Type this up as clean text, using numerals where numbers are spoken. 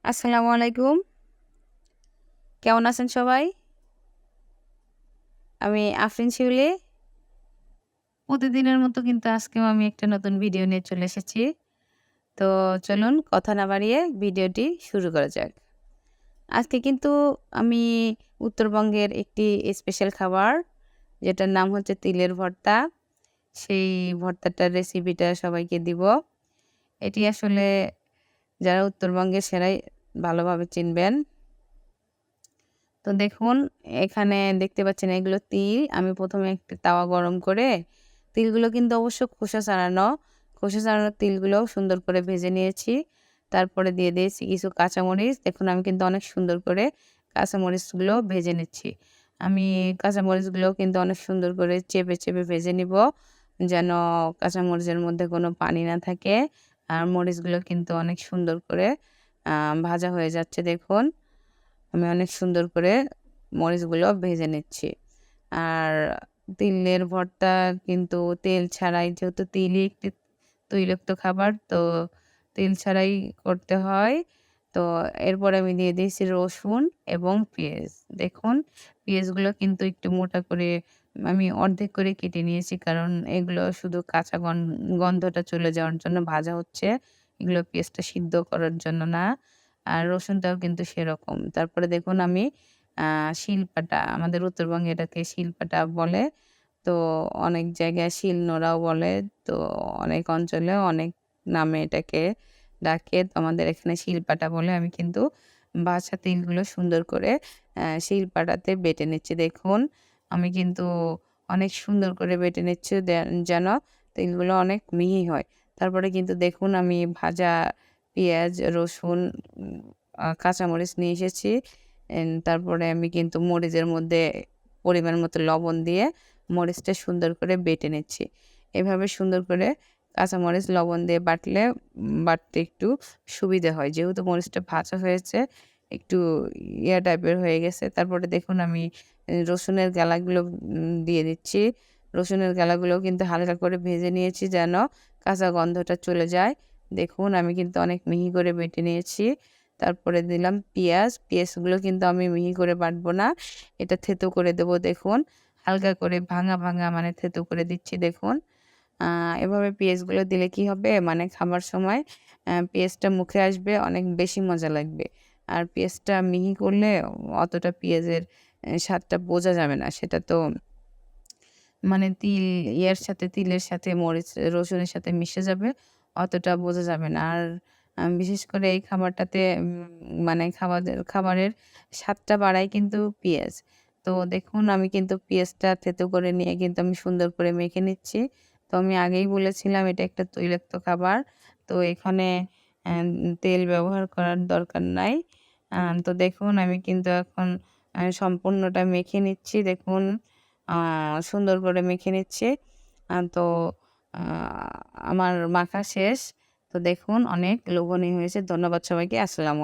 আসসালামু আলাইকুম। কেমন আছেন সবাই? আমি আফরিন শিউলি। প্রতিদিনের মতো কিন্তু আজকেও আমি একটা নতুন ভিডিও নিয়ে চলে এসেছি। তো চলুন কথা না বাড়িয়ে ভিডিওটি শুরু করা যাক। আজকে কিন্তু আমি উত্তরবঙ্গের একটি স্পেশাল খাবার যেটার নাম হচ্ছে তিলের ভর্তা। সেই ভর্তাটার রেসিপিটা সবাইকে দিব। এটি আসলে যারা উত্তরবঙ্গের সেরাই ভালোভাবে চিনবেন। তো দেখুন এখানে দেখতে পাচ্ছেন এগুলো তিল। আমি ১ম এ একটা তাওয়া গরম করে তিলগুলো কিন্তু অবশ্য খোসা ছাড়ানো তিলগুলোও সুন্দর করে ভেজে নিয়েছি। তারপরে দিয়ে দিয়েছি কিছু কাঁচামরিচ। দেখুন আমি কিন্তু অনেক সুন্দর করে কাঁচামরিচগুলো ভেজে নিচ্ছি। আমি কাঁচামরিচগুলোও কিন্তু অনেক সুন্দর করে চেপে ভেজে নিব। যেন কাঁচামরিচের মধ্যে কোনো পানি না থাকে। আর মরিচগুলো কিন্তু অনেক সুন্দর করে ভাজা হয়ে যাচ্ছে দেখুন। আমি অনেক সুন্দর করে মরিচগুলো ভেজে নিচ্ছি। আর তিলের ভর্তা কিন্তু তেল ছাড়াই যেহেতু তিলই একটি তৈলাক্ত খাবার তো তেল ছাড়াই করতে হয়। তো এরপরে আমি দিয়ে দিয়েছি রসুন এবং পেঁয়াজ। দেখুন পেঁয়াজগুলো কিন্তু একটু মোটা করে আমি অর্ধেক করে কেটে নিয়েছি। কারণ এগুলো শুধু কাঁচা গন্ধটা চলে যাওয়ার জন্য ভাজা হচ্ছে। এগুলো পেঁয়াজটা সিদ্ধ করার জন্য না। আর রসুনটাও কিন্তু সেরকম। তারপরে দেখুন আমি আ শিলপাটা আমাদের উত্তরবঙ্গে এটাকে শিলপাটা বলে। তো অনেক জায়গায় শিলনোড়াও বলে। তো অনেক অঞ্চলে অনেক নামে এটাকে ডাকে। তো আমাদের এখানে শিলপাটা বলে। আমি কিন্তু বাছা তিলগুলো সুন্দর করে শিলপাটাতে বেটে নিচ্ছি। দেখুন আমি কিন্তু অনেক সুন্দর করে বেটে নিচ্ছি যেন তিলগুলো অনেক মিহি হয়। তারপরে কিন্তু দেখুন আমি ভাজা পেঁয়াজ, রসুন, কাঁচামরিচ নিয়ে এসেছি। তারপরে আমি কিন্তু মরিচের মধ্যে পরিমাণ মতো লবণ দিয়ে মরিচটা সুন্দর করে বেটে নিচ্ছি। এভাবে সুন্দর করে কাঁচামরিচ লবণ দিয়ে বাটতে একটু সুবিধা হয়। যেহেতু মরিচটা ভাজা হয়েছে, একটু টাইপের হয়ে গেছে। তারপরে দেখুন আমি রসুনের গালাগুলো দিয়ে দিচ্ছি। রসুনের গালাগুলোও কিন্তু হালকা করে ভেজে নিয়েছি যেন কাঁচা গন্ধটা চলে যায়। দেখুন আমি কিন্তু অনেক মিহি করে বেটে নিয়েছি। তারপরে দিলাম পেঁয়াজ। পেঁয়াজগুলো কিন্তু আমি মিহি করে বাটবো না। এটা থেতো করে দেবো দেখুন। হালকা করে ভাঙা মানে থেতো করে দিচ্ছি দেখুন। আ এভাবে পেঁয়াজগুলো দিলে কি হবে? মানে খাবার সময় পেঁয়াজটা মুখে আসবে, অনেক বেশি মজা লাগবে। আর পেঁয়াজটা মিহি করলে অতটা পেঁয়াজের স্বাদটা বোঝা যাবে না। সেটা তো মানে তিলের সাথে রসুনের সাথে মিশে যাবে। অতটা বোঝা যাবে না। আর বিশেষ করে এই খাবারটাতে মানে খাবারের স্বাদটা বাড়ায় কিন্তু পেঁয়াজ। তো দেখুন আমি কিন্তু পেঁয়াজটা থেতো করে নিয়ে কিন্তু আমি সুন্দর করে মেখে নিচ্ছি। তো আমি আগেই বলেছিলাম এটা একটা তৈলাক্ত খাবার। তো এখানে তেল ব্যবহার করার দরকার নাই। তো দেখুন আমি কিন্তু এখন সম্পূর্ণটা মেখে নিচ্ছি দেখুন। আ সুন্দর করে মেখে নিচ্ছি। তো আ আমার মাখা শেষ। তো দেখুন অনেক লোভনীয় হয়েছে। ধন্যবাদ সবাইকে। আসসালামু